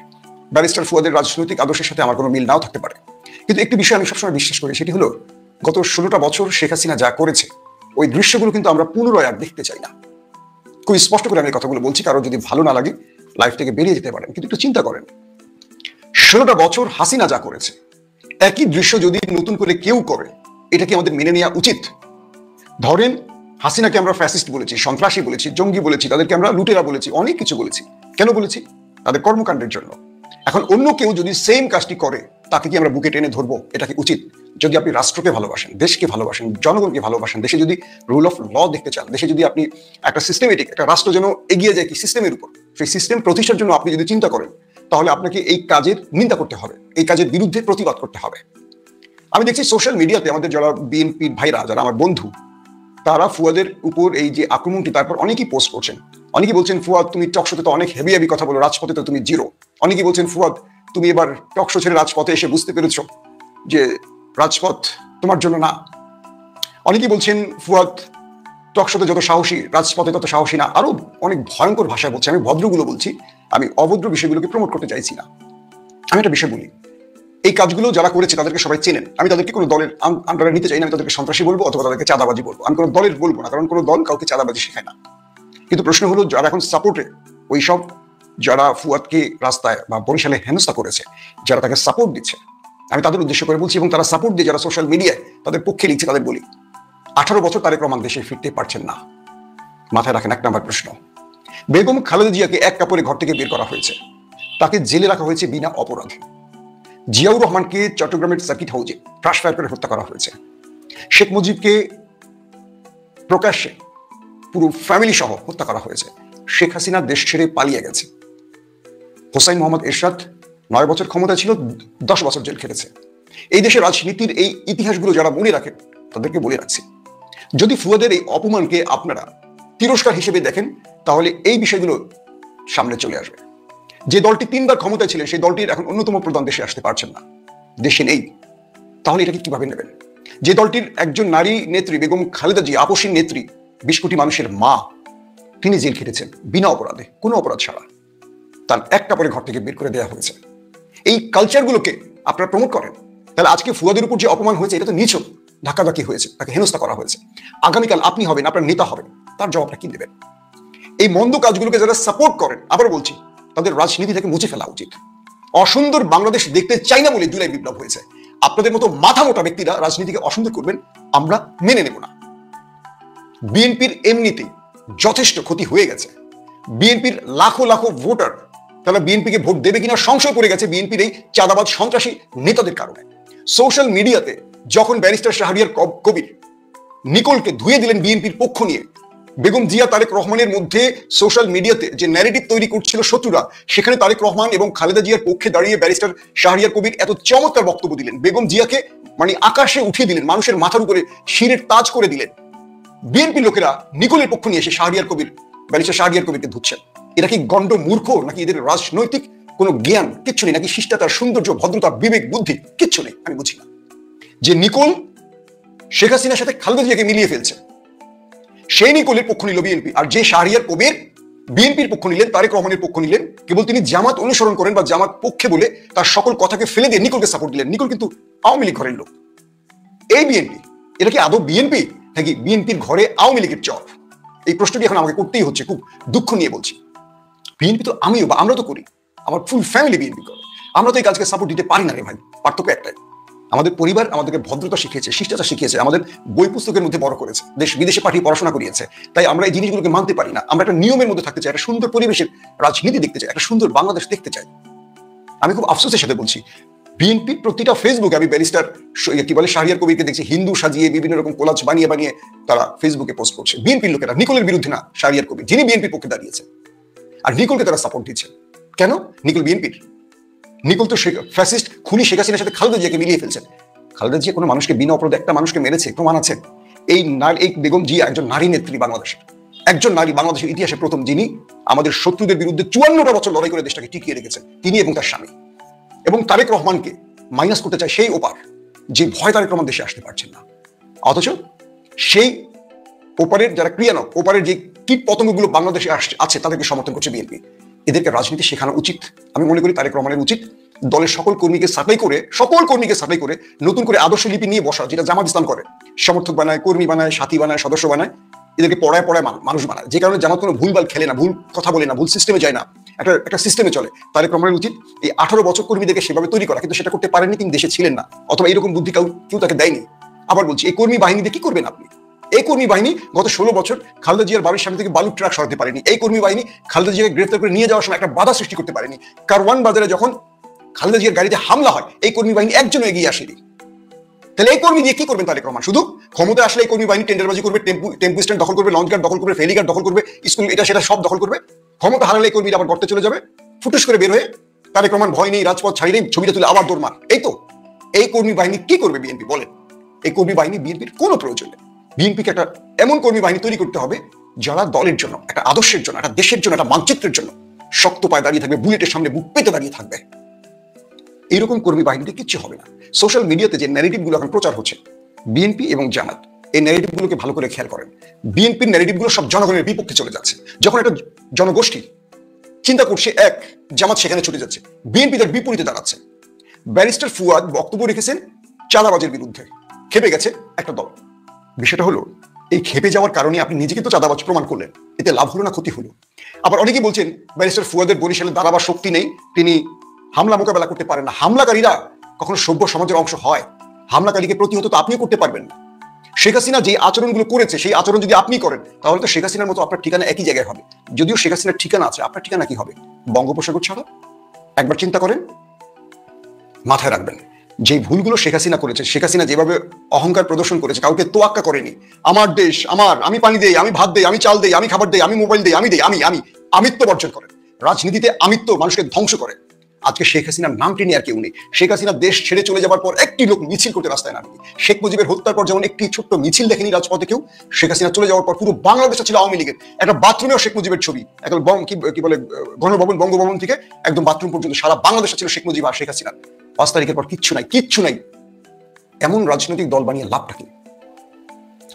C: ব্যারিস্টার ফুয়াদের রাজনৈতিক আদর্শের সাথে আমার কোনো মিল নাও থাকতে পারে, কিন্তু একটি বিষয় আমি সবসময় বিশ্বাস করি, সেটি হলো গত 16টা বছর শেখ হাসিনা যা করেছে ওই দৃশ্যগুলো কিন্তু আমরা পুনরায় আর দেখতে চাই না। খুব স্পষ্ট করে আমি এই কথাগুলো বলছি, কারো যদি ভালো না লাগে লাইফ থেকে বেরিয়ে যেতে পারেন, কিন্তু একটু চিন্তা করেন 16টা বছর হাসিনা যা করেছে একই দৃশ্য যদি নতুন করে কেউ করে, এটা কি আমাদের মেনে নেওয়া উচিত? ধরেন হাসিনাকে আমরা ফ্যাসিস্ট বলেছি, সন্ত্রাসী বলেছি, জঙ্গি বলেছি, তাদেরকে আমরা লুটেরা বলেছি, অনেক কিছু বলেছি। কেন বলেছি? তাদের কর্মকাণ্ডের জন্য। এখন অন্য কেউ যদি সেম কাজটি করে, তাকে কি আমরা বুকে টেনে ধরবো? এটা কি উচিত? যদি আপনি রাষ্ট্রকে ভালোবাসেন, দেশকে ভালোবাসেন, জনগণকে ভালোবাসেন, দেশে যদি রুল অফ ল দেখতে চান, দেশে যদি আপনি একটা সিস্টেমেটিক একটা রাষ্ট্র যেন এগিয়ে যায় কি সিস্টেমের উপর, সেই সিস্টেম প্রতিষ্ঠার জন্য আপনি যদি চিন্তা করেন, তাহলে আপনাকে এই কাজের নিন্দা করতে হবে, এই কাজের বিরুদ্ধে প্রতিবাদ করতে হবে। আমি দেখছি সোশ্যাল মিডিয়াতে আমাদের যারা বিএনপির ভাইরা, যারা আমার বন্ধু, তারা ফুয়াদের উপর এই যে আক্রমণটি, তারপর অনেকেই পোস্ট করছেন। অনেকেই বলছেন ফুয়াদ তুমি টকশোতে তো অনেক হেভি হেভি কথা বলো, রাজপথে তো তুমি জিরো। অনেকেই বলছেন ফুয়াদ তুমি এবার টকশো ছেড়ে রাজপথে এসে বুঝতে পেরেছ যে রাজপথ তোমার জন্য না। অনেকেই বলছেন ফুয়াদ টকশোতে যত সাহসী, রাজপথে তত সাহসী না। আরো অনেক ভয়ঙ্কর ভাষায় বলছে। আমি ভদ্রগুলো বলছি, আমি অভদ্র বিষয়গুলোকে প্রমোট করতে চাইছি না। আমি একটা বিষয় বলি, এই কাজগুলো যারা করেছে তাদেরকে সবাই চেনেন। আমি তাদেরকে কোনো দলের আন্ডারে নিতে চাই না। আমি তাদেরকে সন্ত্রাসী বলবো অথবা তাদেরকে চাঁদাবাজি বলবো। আমি কোনো দলের বলবো না, কারণ কোনো দল কাউকে চাঁদাবাজি শেখায় না। কিন্তু প্রশ্ন হলো, যারা এখন সাপোর্টে, ওই সব যারা ফুয়াদকে রাস্তায় বা বরিশালে হেনস্থা করেছে, যারা তাকে সাপোর্ট দিচ্ছে, আমি তাদের উদ্দেশ্য করে বলছি, এবং তারা সাপোর্ট দিয়ে যারা সোশ্যাল মিডিয়ায় তাদের পক্ষে লিখছে, তাদের বলি 18 বছর তারেক রহমান দেশে ফিরতে পারছেন না। মাথায় রাখেন 1 নম্বর প্রশ্ন, বেগম খালেদা জিয়াকে এক কাপড়ে ঘর থেকে বের করা হয়েছে, তাকে জেলে রাখা হয়েছে বিনা অপরাধে। জিয়াউর রহমানকে চট্টগ্রামের সার্কিট হাউজে ক্রাশ ফায়ার করে হত্যা করা হয়েছে। শেখ মুজিবকে প্রকাশ্যে পুরো ফ্যামিলি সহ হত্যা করা হয়েছে। শেখ হাসিনা দেশ ছেড়ে পালিয়ে গেছে। হোসাইন মোহাম্মদ এরশাদ 9 বছর ক্ষমতা ছিল, 10 বছর জেল খেটেছে। এই দেশের রাজনীতির এই ইতিহাসগুলো যারা মনে রাখেন, তাদেরকে বলে রাখছি, যদি ফুয়াদের এই অপমানকে আপনারা তিরস্কার হিসেবে দেখেন, তাহলে এই বিষয়গুলো সামনে চলে আসবে। যে দলটি 3 বার ক্ষমতায় ছিলেন, সেই দলটির এখন অন্যতম প্রধান দেশে আসতে পারছেন না, দেশে নেই, তাহলে এটাকে কিভাবে নেবেন? যে দলটির একজন নারী নেত্রী বেগম খালেদা জিয়া, আপসীন নেত্রী, 20 কোটি মানুষের মা, তিনি জেল খেটেছেন বিনা অপরাধে, কোনো অপরাধ ছাড়া। তার এক কাপড়ে ঘর থেকে বের করে দেওয়া হয়েছে। এই কালচারগুলোকে আপনারা প্রমোট করেন, তাহলে আজকে ফুয়াদের উপর যে অপমান হয়েছে, এটা তো নিছক ধাক্কাধাক্কি হয়েছে, তাকে হেনস্থা করা হয়েছে। আগামীকাল আপনি হবেন, আপনার নেতা হবেন, তার জবাবটা কি দেবেন? এই মন্দ কাজগুলোকে যারা সাপোর্ট করেন, আবার বলছি, তাদের রাজনীতি থেকে মুছে ফেলা উচিত। অসুন্দর বাংলাদেশ দেখতে চাই না বলে জুলাই বিপ্লব হয়েছে। আপনাদের মতো মাথা মোটা ব্যক্তিরা রাজনীতিকে অসুন্দর করবেন, আমরা মেনে নেব না। বিএনপির এমনিতেই যথেষ্ট ক্ষতি হয়ে গেছে। বিএনপির লাখো লাখো ভোটার, তারা বিএনপিকে ভোট দেবে কিনা সংশয় পড়ে গেছে বিএনপির এই চাঁদাবাজ সন্ত্রাসী নেতাদের কারণে। সোশ্যাল মিডিয়াতে যখন ব্যারিস্টার শাহরিয়ার কবির নিকোলকে ধুয়ে দিলেন বিএনপির পক্ষ নিয়ে, বেগম জিয়া তারেক রহমানের মধ্যে সোশ্যাল মিডিয়াতে যে ন্যারেটিভ তৈরি করছিল শত্রুরা, সেখানে তারেক রহমান এবং খালেদা জিয়ার পক্ষে দাঁড়িয়ে ব্যারিস্টার শাহরিয়ার কবির এত চমৎকার বক্তব্য দিলেন, বেগম জিয়াকে মানে আকাশে উঠিয়ে দিলেন, মানুষের মাথার উপরে শিরের তাজ করে দিলেন। বিএনপি লোকেরা নিকোলের পক্ষ নিয়ে এসে শাহরিয়ার কবির ব্যারিস্টার শাহরিয়ার কবিরকে ধুচ্ছেন? এরা কি গণ্ড মূর্খ, নাকি এদের রাজনৈতিক কোনো জ্ঞান কিচ্ছু নেই, নাকি শিষ্টাচার, সৌন্দর্য, ভদ্রতা, বিবেক, বুদ্ধি কিচ্ছু নেই? আমি বুঝি না। যে নিকোল শেখ হাসিনার সাথে খালেদা জিয়াকে মিলিয়ে ফেলছে, সেই নিকোলের পক্ষ নিল বিএনপি, আর যে শাহরিয়ার কবির বিএনপির পক্ষ নিলেন, তারেক রহমানের পক্ষ নিলেন, কেবল তিনি জামাত অনুসরণ করেন বা জামাত পক্ষে বলে তার সকল কথাকে ফেলে দিয়ে নিকোলকে সাপোর্ট দিলেন। নিকোল কিন্তু আওয়ামী লীগ ঘরের লোক। এই বিএনপি, এটা কি আদৌ বিএনপি, নাকি বিএনপির ঘরে আওয়ামী লীগের চপ? এই প্রশ্নটি এখন আমাকে করতেই হচ্ছে, খুব দুঃখ নিয়ে বলছি। বিএনপি তো আমিও বা আমরা তো করি, আমার ফুল ফ্যামিলি বিএনপি করে, আমরা তো এই কাজকে সাপোর্ট দিতে পারি না রে ভাই। পার্থক্য একটাই, আমাদের পরিবার আমাদেরকে ভদ্রতা শিখিয়েছে, শিষ্টাচার শিখিয়েছে, আমাদের বই পুস্তকের মধ্যে বড় করেছে, দেশ বিদেশে পাঠিয়ে পড়াশোনা করিয়েছে। তাই আমরা এই জিনিসগুলোকে মানতে পারি না। আমরা একটা নিয়মের মধ্যে থাকতে চাই, একটা সুন্দর পরিবেশের রাজনীতি দেখতে চাই, একটা সুন্দর বাংলাদেশ দেখতে চাই। আমি খুব আফসোসের সাথে বলছি, বিএনপির প্রতিটা ফেসবুকে আমি ব্যারিস্টার কি বলে শাহরিয়ার কবিরকে দেখছি হিন্দু সাজিয়ে বিভিন্ন রকম কোলাজ বানিয়ে বানিয়ে তারা ফেসবুকে পোস্ট করছে। বিএনপির লোকেরা, নিকোলের বিরুদ্ধে না, শাহরিয়ার কবির যিনি বিএনপির পক্ষে দাঁড়িয়েছে, আর নিকোলকে তারা সাপোর্ট দিচ্ছে কেন? নিকোল বিএনপির? নিকোল তো ফ্যাসিস্ট খুনি শেখ হাসিনার সাথে খালেদা জিয়াকে মিলিয়ে ফেলছেন। খালেদা জিয়া কোনো মানুষকে বিনা অপরাধে একটা মানুষকে মেরেছে, প্রমাণ আছে। এই বেগম জিয়া একজন নারী নেত্রী, বাংলাদেশের একজন নারী, বাংলাদেশের ইতিহাসে প্রথম যিনি আমাদের শত্রুদের বিরুদ্ধে 54টা বছর লড়াই করে দেশটাকে টিকিয়ে রেখেছেন, তিনি এবং তার স্বামী। এবং তারেক রহমানকে মাইনাস করতে চায় সেই ওপার, যে ভয় তারেক রহমান দেশে আসতে পারছেন না। অথচ সেই ওপারের যারা ক্রিয়ানক, ওপারের যে কীট পতঙ্গগুলো বাংলাদেশে আছে, তাদেরকে সমর্থন করছে বিএনপি। এদেরকে রাজনীতি শেখানো উচিত। আমি মনে করি তারেক রহমানের উচিত দলের সকল কর্মীকে সাপ্লাই করে নতুন করে আদর্শ লিপি নিয়ে বসা, যেটা জামাত ইসলাম করে, সমর্থক বানায়, কর্মী বানায়, সাথী বানায়, সদস্য বানায়, এদেরকে পড়ায় মানুষ বানায়। যে কারণে জামাত কোনো ভুলভাল খেলে না, ভুল কথা বলে না, ভুল সিস্টেমে যায় না, একটা সিস্টেমে চলে। তারেক রহমানের উচিত এই 18 বছর কর্মীদেরকে সেভাবে তৈরি করা, কিন্তু সেটা করতে পারেননি, তিনি দেশে ছিলেন না, অথবা এইরকম বুদ্ধি কেউ তাকে দেয়নি। আবার বলছি, এই কর্মী বাহিনী দিয়ে কি করবেন আপনি? এই কর্মী বাহিনী গত 16 বছর খালেদা জিয়ার বাড়ির সামনে থেকে বালুর ট্রাক সরাতে পারেনি। এই কর্মী বাহিনী খালেদা জিয়াকে গ্রেফতার করে নিয়ে যাওয়ার সময় একটা বাধা সৃষ্টি করতে পারেনি। কারওয়ান বাজারে যখন খালেদা জিয়ার গাড়িতে হামলা হয়, এই কর্মী বাহিনী একজনও এগিয়ে আসেনি। তাহলে এই কর্মী দিয়ে কি করবেন তারেক রহমান? শুধু ক্ষমতা আসলে এই কর্মী বাহিনী টেন্ডারবাজি করবে, টেম্পু স্ট্যান্ড দখল করবে, লঞ্চ ঘাট দখল করবে, ফেরিঘাট দখল করবে, স্কুল এটা সেটা সব দখল করবে। ক্ষমতা হারালে এই কর্মীরা আবার গর্তে চলে যাবে, ফুটুস করে বের হয়ে তারেক রহমান ভয় নেই, রাজপথ ছাড়িয়ে ছবিটা তুলে আবার দৌড় মার। এই তো এই কর্মী বাহিনী কি করবে বিএনপি বলেন? এই কর্মী বাহিনী বিএনপির কোনো প্রয়োজন নেই। বিএনপিকে একটা এমন কর্মী বাহিনী তৈরি করতে হবে যারা দলের জন্য, একটা আদর্শের জন্য, একটা দেশের জন্য, একটা মানচিত্রের জন্য শক্ত পায়ে দাঁড়িয়ে থাকবে, বুলেটের সামনে বুক পেতে দাঁড়িয়ে থাকবে। এইরকম কর্মী বাহিনীতে কিচ্ছু হবে না। সোশ্যাল মিডিয়াতে যে ন্যারেটিভগুলো এখন প্রচার হচ্ছে, বিএনপি এবং জামাত এই ন্যারেটিভগুলোকে ভালো করে খেয়াল করেন। বিএনপির ন্যারেটিভগুলো সব জনগণের বিপক্ষে চলে যাচ্ছে। যখন একটা জনগোষ্ঠী চিন্তা করছে এক, জামাত সেখানে ছুটে যাচ্ছে, বিএনপি তার বিপরীতে দাঁড়াচ্ছে। ব্যারিস্টার ফুয়াদ বক্তব্য রেখেছেন চাঁদাবাজের বিরুদ্ধে, খেপে গেছে একটা দল। বিষয়টা হলো, এই খেপে যাওয়ার কারণে আপনি নিজেকে তো চাঁদাবাজ প্রমাণ করলেন, এতে লাভ হলো না ক্ষতি হলো? আবার অনেকেই বলছেন ব্যারিস্টার ফুয়াদের বরিশালে দাঁড়াবার শক্তি নেই, তিনি হামলা মোকাবেলা করতে পারেন না। হামলাকারীরা কখনো সভ্য সমাজের অংশ হয়? হামলাকারীকে প্রতিহত তো আপনিও করতে পারবেন না। শেখ হাসিনা যে আচরণগুলো করেছে, সেই আচরণ যদি আপনি করেন, তাহলে তো শেখ হাসিনার মতো আপনার ঠিকানা একই জায়গায় হবে। যদিও শেখ হাসিনার ঠিকানা আছে, আপনার ঠিকানা কি হবে? বঙ্গোপসাগর ছাড়া? একবার চিন্তা করেন, মাথায় রাখবেন। যে ভুলগুলো শেখ হাসিনা করেছে, শেখ হাসিনা যেভাবে অহংকার প্রদর্শন করেছে, কাউকে তোয়াক্কা করেনি। আমার দেশ আমার, আমি পানি দেই, আমি ভাত দেই, আমি চাল দেই, আমি খাবার দেই, আমি মোবাইল দেই, আমি আমিত্ব বর্জন করেন। রাজনীতিতে আমিত্ব মানুষকে ধ্বংস করে। আজকে শেখ হাসিনার নাম টেনে আর কেউ নেই। শেখ হাসিনা দেশ ছেড়ে চলে যাবার পর একটি লোক মিছিল করতে রাস্তায় নামেনি। শেখ মুজিবের হত্যার পর যেমন একটি ছোট্ট মিছিল দেখেনি রাজপথে কেউ, শেখ হাসিনা চলে যাওয়ার পর পুরো বাংলাদেশটা ছিল আওয়ামী লীগের। একটা বাথরুমেও শেখ মুজিবের ছবি, একদম কি বলে গণভবন, বঙ্গভবন থেকে একদম বাথরুম পর্যন্ত সারা বাংলাদেশটা ছিল শেখ মুজিব আর শেখ হাসিনা। 5 তারিখের পর কিচ্ছু নাই। এমন রাজনৈতিক দল বানিয়ে লাভটা কি?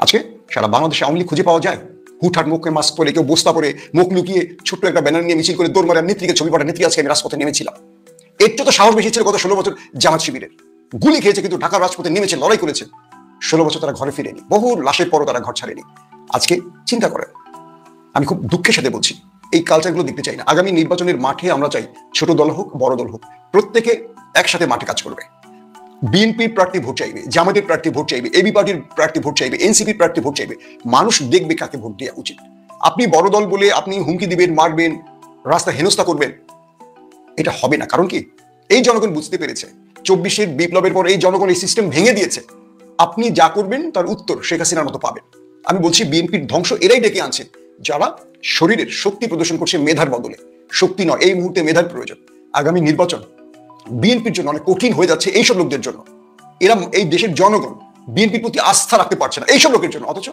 C: আজকে সারা বাংলাদেশে আওয়ামী লীগ খুঁজে পাওয়া যায়? হুটহাট মুখে মাস্ক পরে, কেউ বস্তা পরে, মুখ লুকিয়ে ছোট্ট একটা ব্যানার নিয়ে মিছিল করে দৌড় মারে নেত্রীকে ছবি পাঠা, নেত্রী আজকে আমি রাজপথে নেমেছিলাম। এর তো সাহস বেশি ছিল গত 16 বছর জামাত শিবিরের। গুলি খেয়েছে কিন্তু ঢাকার রাজপথে নেমেছে, লড়াই করেছে। 16 বছর তারা ঘরে ফিরেনি, বহু লাশের পরও তারা ঘর ছাড়েনি। আজকে চিন্তা করেন, আমি খুব দুঃখের সাথে বলছি, এই কালচারগুলো দেখতে চাই না। আগামী নির্বাচনের মাঠে আমরা চাই ছোট দল হোক, বড় দল হোক, প্রত্যেকে একসাথে মাঠে কাজ করবে। বিএনপির প্রার্থী ভোট চাইবে, জামাতের প্রার্থী ভোট চাইবে, এবি পার্টির প্রার্থী ভোট চাইবে, এনসিপির প্রার্থী ভোট চাইবে। মানুষ দেখবে কাকে ভোট দেওয়া উচিত। আপনি বড় দল বলে আপনি হুমকি দিবেন, মারবেন, রাস্তা হেনস্থা করবেন, এটা হবে না। কারণ কি, এই জনগণ বুঝতে পেরেছে 24-এর বিপ্লবের পর এই জনগণ এই সিস্টেম ভেঙে দিয়েছে। আপনি যা করবেন তার উত্তর শেখ হাসিনার মতো পাবেন। আমি বলছি, বিএনপির ধ্বংস এরাই ডেকে আনছে যারা শরীরের শক্তি প্রদর্শন করছে মেধার বদলে। শক্তি নয়, এই মুহূর্তে মেধার প্রয়োজন। আগামী নির্বাচন বিএনপির জন্য অনেক কঠিন হয়ে যাচ্ছে এইসব লোকদের জন্য। এরা এই দেশের জনগণ বিএনপির প্রতি আস্থা রাখতে পারছে না এইসব লোকের জন্য, অথচ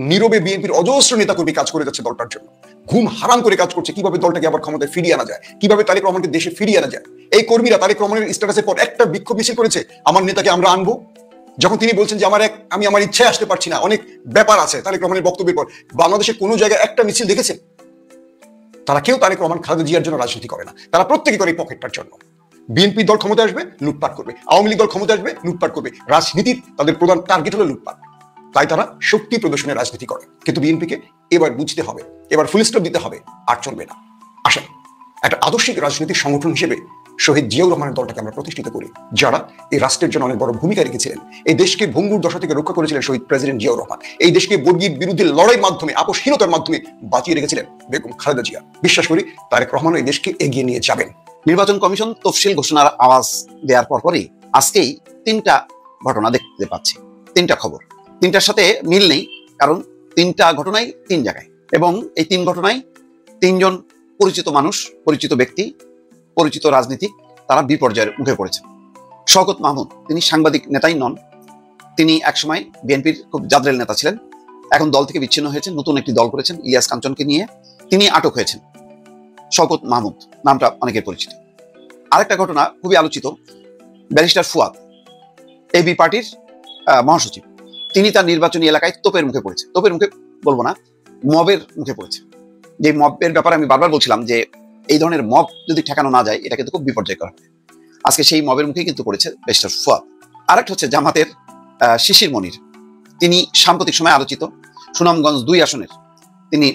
C: নীরবে বিএনপির অজস্র নেতাকর্মী কাজ করে যাচ্ছে দলটার জন্য, ঘুম হারাম করে কাজ করছে কিভাবে দলটাকে আবার ক্ষমতায় ফিরিয়ে আনা যায়, কিভাবে তারেক রহমানকে দেশে ফিরিয়ে আনা যায়। এই কর্মীরা তারেক রহমানের স্ট্যাটাসের পর একটা বিক্ষোভ মিছিল করেছে, আমার নেতাকে আমরা আনবো। যখন তিনি বলছেন যে আমি আমার ইচ্ছায় আসতে পারছি না, অনেক ব্যাপার আছে তারেক রহমানের বক্তব্যের পর, বাংলাদেশের কোনো জায়গায় একটা মিছিল দেখেছেন? তারা কেউ তারেক রহমান খালেদা জিয়ার জন্য রাজনীতি করে না, তারা প্রত্যেকে করে এই পকেটটার জন্য। বিএনপি দল ক্ষমতা আসবে, লুটপাট করবে, আওয়ামী লীগ দল ক্ষমতা আসবে, লুটপাট করবে। রাজনীতির তাদের প্রধান টার্গেট হলো লুটপাট, তাই তারা শক্তি প্রদর্শনের রাজনীতি করে। কিন্তু বিএনপিকে এবার বুঝতে হবে, এবার ফুল স্টপ দিতে হবে, আর চলবে না। আসেন একটা আদর্শিক রাজনৈতিক সংগঠন হিসেবে শহীদ জিয়াউর রহমানের দলটাকে আমরা প্রতিষ্ঠিত করি, যারা এই রাষ্ট্রের জন্য অনেক বড় ভূমিকা রেখেছিলেন। এই দেশকে ভঙ্গুর দশা থেকে রক্ষা করেছিলেন শহীদ প্রেসিডেন্ট জিয়াউর রহমান। এই দেশকে বর্গীর বিরুদ্ধে লড়াইয়ের মাধ্যমে, আপোষহীনতার মাধ্যমে বাঁচিয়ে রেখেছিলেন বেগম খালেদা জিয়া। বিশ্বাস করি তারেক রহমান এই দেশকে এগিয়ে নিয়ে যাবেন।
D: নির্বাচন কমিশন তফসিল ঘোষণার আওয়াজ দেওয়ার পরপরই আজকেই 3টা ঘটনা দেখতে পাচ্ছি, 3টা খবর। 3টার সাথে মিল নেই, কারণ 3টা ঘটনাই 3 জায়গায়, এবং এই 3 ঘটনায় 3জন পরিচিত মানুষ, পরিচিত ব্যক্তি, পরিচিত রাজনীতিক তারা বিপর্যয়ের মুখে পড়েছেন। শওকত মাহমুদ, তিনি সাংবাদিক নেতাই নন, তিনি একসময় বিএনপির খুব জাদরেল নেতা ছিলেন, এখন দল থেকে বিচ্ছিন্ন হয়েছেন, নতুন একটি দল করেছেন ইলিয়াস কাঞ্চনকে নিয়ে, তিনি আটক হয়েছেন। শওকত মাহমুদ নামটা অনেকের পরিচিত। আরেকটা ঘটনা খুবই আলোচিত, ব্যারিস্টার ফুয়াদ, এবি পার্টির মহাসচিব, তিনি তার নির্বাচনী এলাকায় তোপের মুখে পড়েছে। তোপের মুখে বলবো না, মবের মুখে পড়েছে। যে মবের ব্যাপারে আমি বারবার বলছিলাম যে এই ধরনের মব যদি ঠেকানো না যায়, এটা কিন্তু খুব বিপর্যয়কর হবে। আজকে সেই মবের মুখে কিন্তু পড়েছে ব্যারিস্টার ফুয়াদ। আরেকটা হচ্ছে জামাতের শিশির মনির, তিনি সাম্প্রতিক সময় আলোচিত সুনামগঞ্জ 2 আসনের তিনি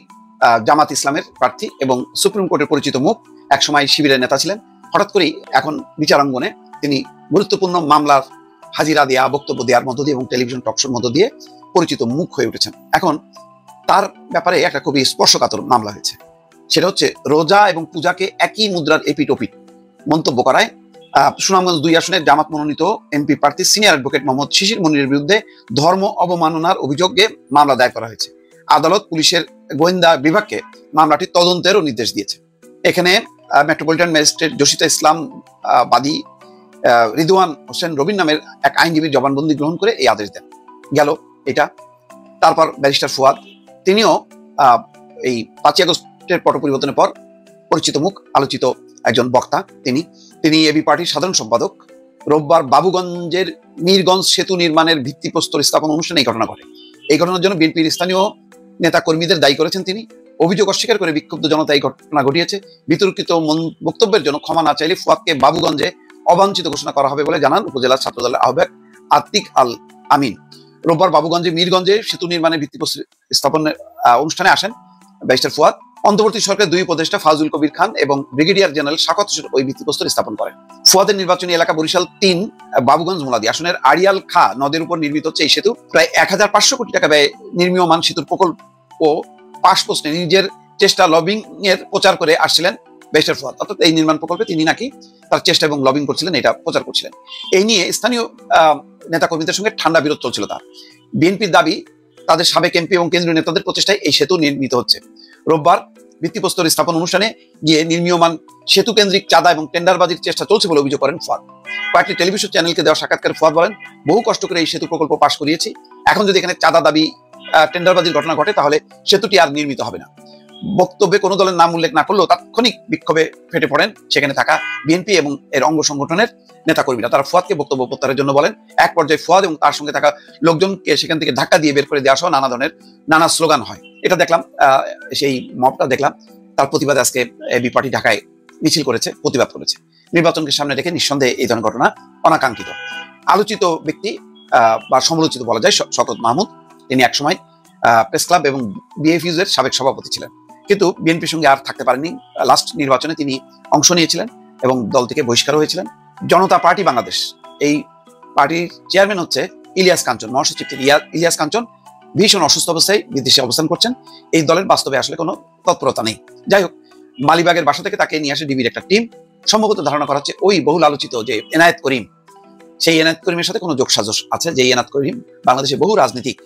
D: জামাত ইসলামের প্রার্থী এবং সুপ্রিম কোর্টের পরিচিত মুখ, একসময় শিবিরের নেতা ছিলেন। হঠাৎ করেই এখন বিচারাঙ্গনে তিনি গুরুত্বপূর্ণ মামলার হাজিরা দেওয়া, বক্তব্য দেওয়ার মধ্য দিয়ে এবং টেলিভিশন টকশোর মধ্য দিয়ে পরিচিত মুখ হয়ে উঠেছেন। এখন তার ব্যাপারে একটা খুবই স্পর্শকাতর মামলা হয়েছে, সেটা হচ্ছে রোজা এবং পূজাকে একই মুদ্রার এপিট ওপিট মন্তব্য করায় সুনামগঞ্জ 2 আসনের জামাত মনোনীত এমপি প্রার্থী সিনিয়র অ্যাডভোকেট মোহাম্মদ শিশির মনিরের বিরুদ্ধে ধর্ম অবমাননার অভিযোগে মামলা দায়ের করা হয়েছে। আদালত পুলিশের গোয়েন্দা বিভাগকে মামলাটি তদন্তেরও নির্দেশ দিয়েছে। এখানে মেট্রোপলিটন ম্যাজিস্ট্রেট জসিতা ইসলাম বাদী রিদওয়ান হোসেন রবিন নামের এক আইনজীবীর জবানবন্দি গ্রহণ করে এই আদেশ দেন। গেল এটা। তারপর ব্যারিস্টার ফুয়াদ, তিনিও এই 5ই আগস্টের পট পরিবর্তনের পর পরিচিত মুখ, আলোচিত একজন বক্তা। তিনি এবি পার্টির সাধারণ সম্পাদক। রোববার বাবুগঞ্জের মীরগঞ্জ সেতু নির্মাণের ভিত্তিপ্রস্তর স্থাপন অনুষ্ঠানে এই ঘটনা ঘটে। এই ঘটনার জন্য বিএনপির স্থানীয় নেতা কর্মীদের দায়ী করেছেন তিনি। অভিযোগ অস্বীকার করে বিক্ষুব্ধ জনতা এই ঘটনা ঘটিয়েছে। বিতর্কিত বক্তব্যের জন্য ক্ষমা না চাইলে ফুয়াদকে বাবুগঞ্জে অবাঞ্ছিত ঘোষণা করা হবে বলে জানান উপজেলা ছাত্রদলের আহ্বায়ক আতিক আল আমিন। রোববার বাবুগঞ্জে মীরগঞ্জে সেতু নির্মাণের ভিত্তিপ্রস্তর স্থাপনের অনুষ্ঠানে আসেন ব্যারিস্টার ফুয়াদ। অন্তর্বর্তী সরকারের 2 উপদেষ্টা ফাজুল কবির খান এবং ব্রিগেডিয়ার জেনারেল শাকত হোসেন ওই ভিত্তিপ্রস্তর স্থাপন করেন। ফুয়াদের নির্বাচনী এলাকা বরিশাল 3 বাবুগঞ্জ মোলাদি আসনের আড়িয়াল খা নদের উপর নির্মিত হচ্ছে এই সেতু। প্রায় 1500 কোটি টাকা ব্যয়ে নির্মীয়মান সেতুর প্রকল্প ও পাশ প্রশ্নে নিজের চেষ্টা লবিং এর প্রচার করে আসছিলেন ব্যারিস্টার ফুয়াদ। অর্থাৎ এই নির্মাণ প্রকল্পে তিনি নাকি তার চেষ্টা এবং লবিং করছিলেন, এটা প্রচার করছিলেন। এই নিয়ে স্থানীয় নেতাকর্মীদের সঙ্গে ঠান্ডা বিরোধ চলছিল তার। বিএনপির দাবি তাদের সাবেক এমপি এবং কেন্দ্রীয় নেতাদের প্রচেষ্টায় এই সেতু নির্মিত হচ্ছে। রোববার ভিত্তিপ্রস্তর স্থাপন অনুষ্ঠানে গিয়ে নির্মীয়মান সেতু কেন্দ্রিক চাঁদা এবং টেন্ডারবাজির চেষ্টা চলছে বলে অভিযোগ করেন ফুয়াদ। কয়েকটি টেলিভিশন চ্যানেলকে দেওয়া সাক্ষাৎকারে ফুয়াদ বলেন, বহু কষ্ট করে এই সেতু প্রকল্প পাশ করিয়েছি, এখন যদি এখানে চাঁদা দাবি, টেন্ডারবাজির ঘটনা ঘটে তাহলে সেতুটি আর নির্মিত হবে না। বক্তব্যে কোনো দলের নাম উল্লেখ না করলেও তাৎক্ষণিক বিক্ষোভে ফেটে পড়েন সেখানে থাকা বিএনপি এবং এর অঙ্গ সংগঠনের নেতাকর্মীরা। তারা ফুয়াদকে বক্তব্য প্রত্যাহারের জন্য বলেন। এক পর্যায়ে ফুয়াদ এবং তার সঙ্গে থাকা লোকজনকে সেখান থেকে ধাক্কা দিয়ে বের করে দেওয়া সহ নানা স্লোগান হয়। এটা দেখলাম, সেই মবটা দেখলাম। তার প্রতিবাদে আজকে এবি পার্টি ঢাকায় মিছিল করেছে, প্রতিবাদ করেছে। নির্বাচনকে সামনে রেখে নিঃসন্দেহে এই ধরনের ঘটনা অনাকাঙ্ক্ষিত। আলোচিত ব্যক্তি বা সমালোচিত বলা যায় শওকত মাহমুদ, তিনি একসময় প্রেস ক্লাব এবং বিএফইউজ এর সাবেক সভাপতি ছিলেন, কিন্তু বিএনপির সঙ্গে আর থাকতে পারেননি। লাস্ট নির্বাচনে তিনি অংশ নিয়েছিলেন এবং দল থেকে বহিষ্কার হয়েছিলেন। জনতা পার্টি বাংলাদেশ, এই পার্টির চেয়ারম্যান হচ্ছে ইলিয়াস কাঞ্চন, মহাসচিব ইলিয়াস কাঞ্চন ভীষণ অসুস্থ অবস্থায় বিদেশে অবস্থান করছেন। এই দলের বাস্তবে আসলে কোনো তৎপরতা নেই। যাই হোক, মালিবাগের বাসা থেকে তাকে নিয়ে আসে ডিবির একটা টিম। সম্ভবত ধারণা করা হচ্ছে ওই বহুল আলোচিত যে এনায়েত করিম, সেই এনায়েত করিমের সাথে কোনো যোগসাজশ আছে, যে এনায়েত করিম বাংলাদেশে বহু রাজনীতিক